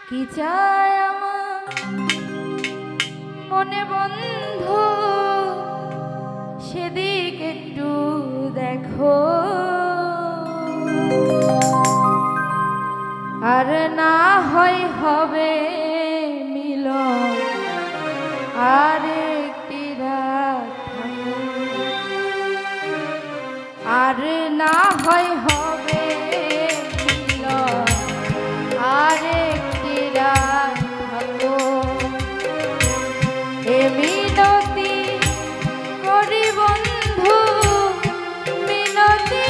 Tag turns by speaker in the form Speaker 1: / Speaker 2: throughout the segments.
Speaker 1: কি চায় আমার মনে বন্ধু, সেদিক একটু দেখো। আর না হয় হবে মিলন, আর একটি রাত থাকো। আর না হয় হবে মিলন, আর একটি রাত থাকো। এ মিনতি করি বন্ধু, মিনতি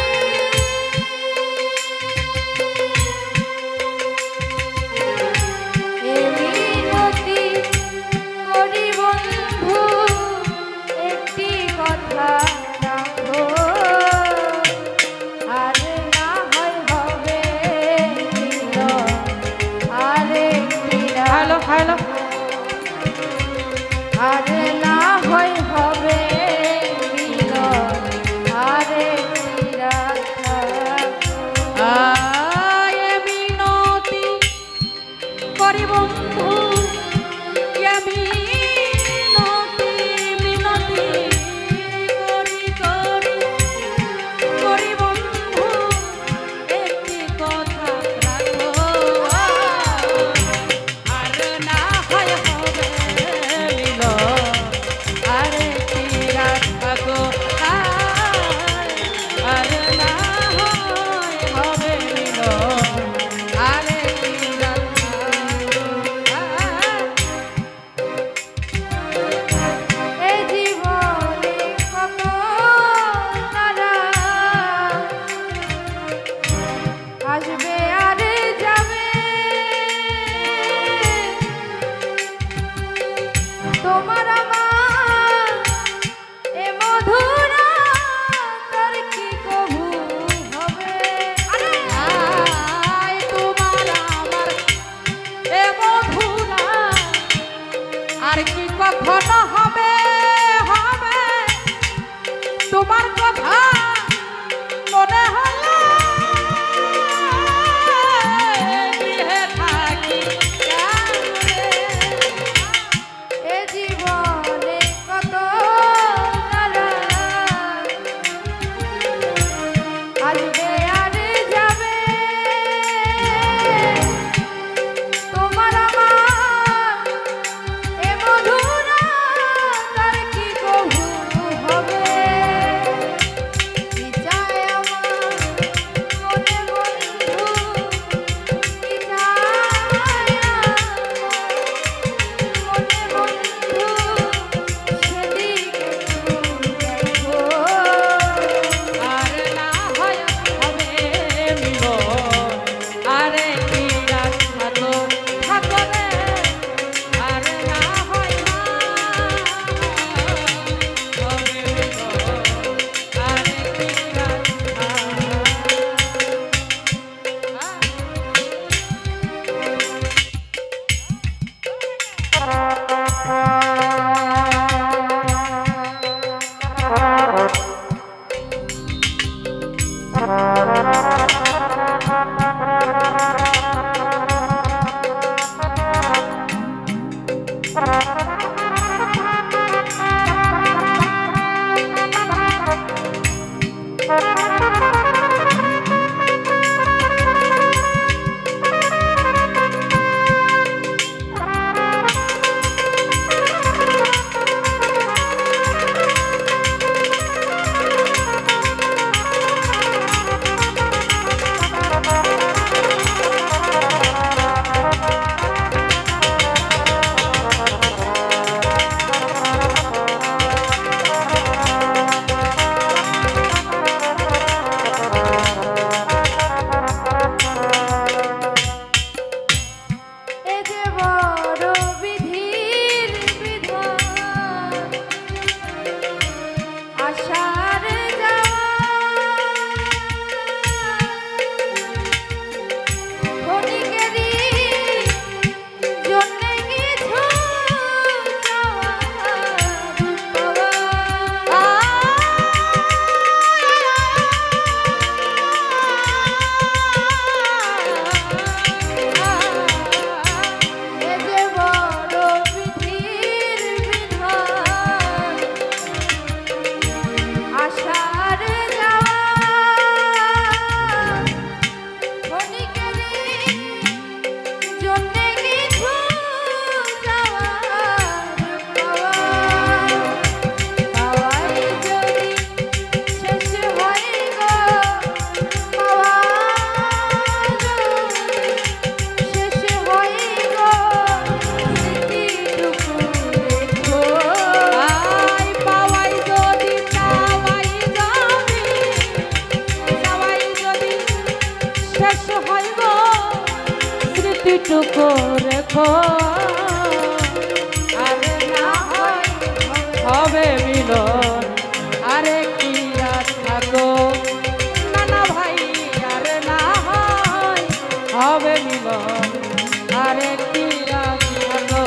Speaker 1: শেষ হইব স্মৃতিটুকু রেখো আরে না হয় হবে মিলন আরেকটি রাত থাকো নানা ভাই আরে না হয় হবে মিলন আরেকটি রাত থাকো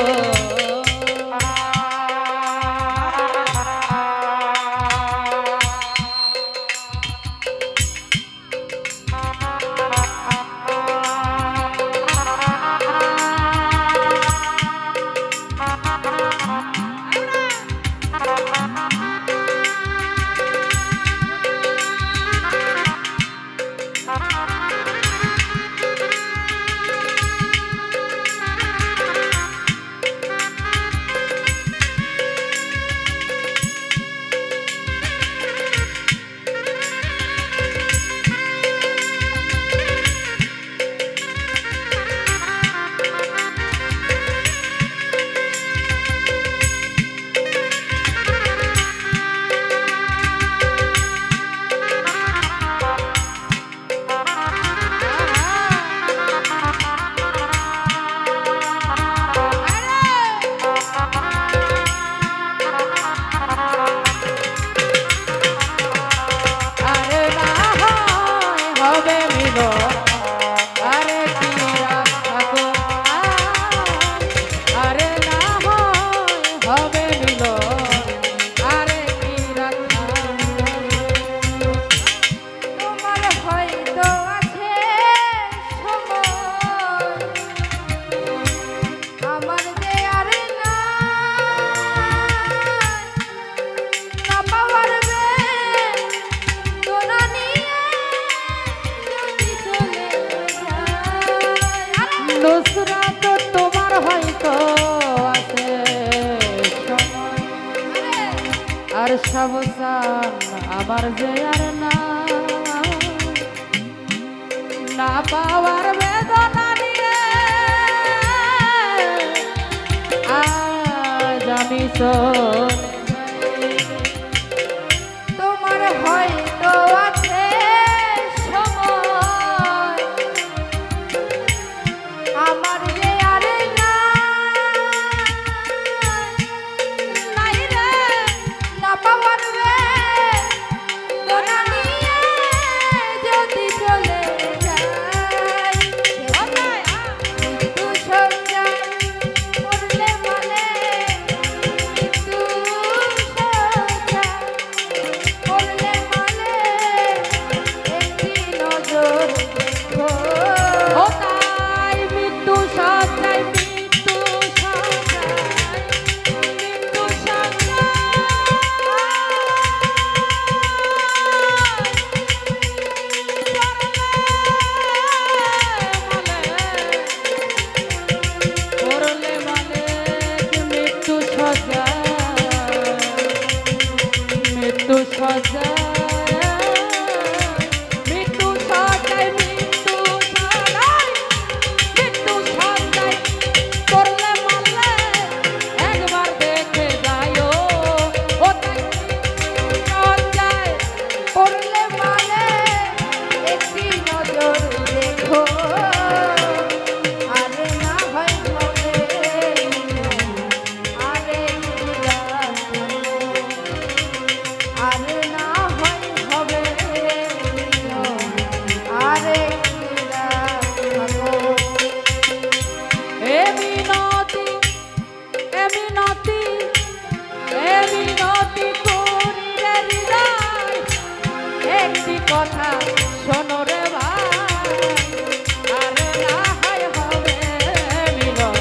Speaker 1: নুসরাত তোমার হয়তো আছে সময় আর সাবধান আমার যে আর না পাওয়ার বেদনা নিয়ে আজ আমি চলে যাই তোমার হয়তো আছে সময় আমার যে আর নাই রে না পাওয়ার বেদনা নিয়ে যদি চলে যাই মৃত্যু সজ্জায় পড়লে মানে মৃত্যু সজ্জায় পড়লে মানে একটি নজর দেখো ও তাই মৃত্যু সজ্জায় মৃত্যু সজ্জায় মৃত্যু সজ্জায় পড়লে মানে মৃত্যু সজ্জায় মৃত্যু সজ্জায় মৃত্যু সজ্জায় মৃত্যু সজ্জায় মৃত্যু সজ্জায় পড়লে মারলে একবার দেখে যাইও ও তাই সজ্জায় পড়লে মানে একটি নজর দেখো আরে না হয় হবে আরে আরে না হয় হবে আরে এ মিনতি এ মিনতি এ মিনতি করি রে হৃদয় একটি কথা শোনো রে ভাই আরে না হয় হবে মিলন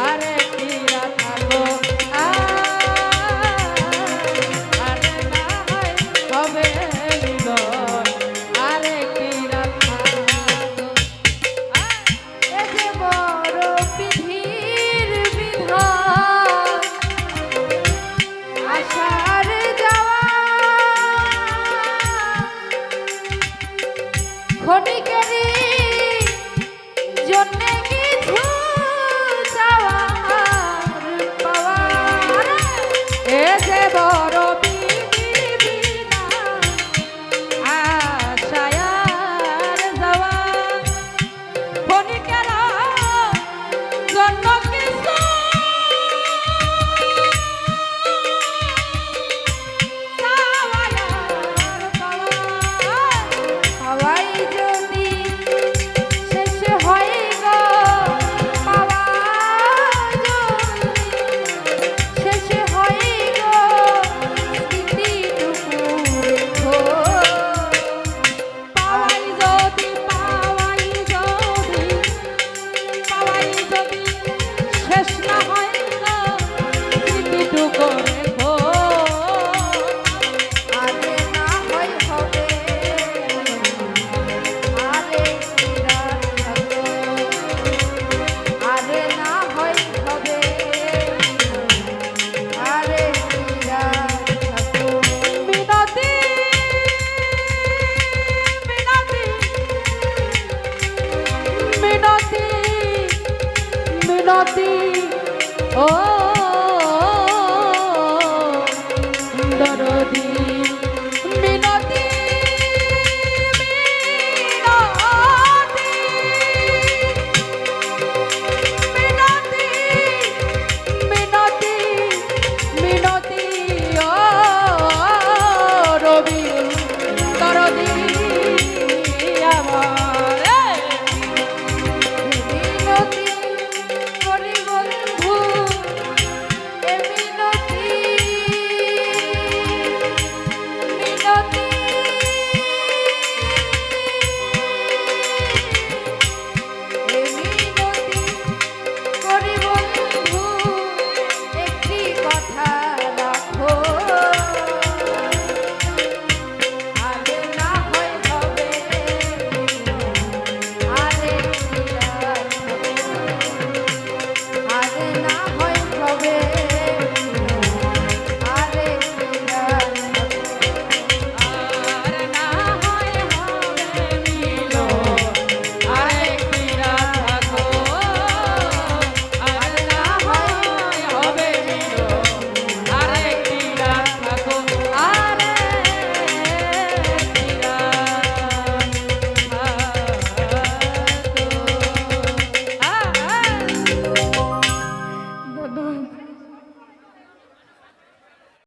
Speaker 1: আরে কি রাত থাকো আরে না হয় হবে মিলন আরে কি রাত থাকো এ যে বড় পৃথিবীর বিধান আশার যাওয়া ক্ষণিকেরই জন্যে কিছু চাওয়ার পাওয়ার এ যে বড় বিধি বিনা আশায়ার যাওয়া মিনতি ও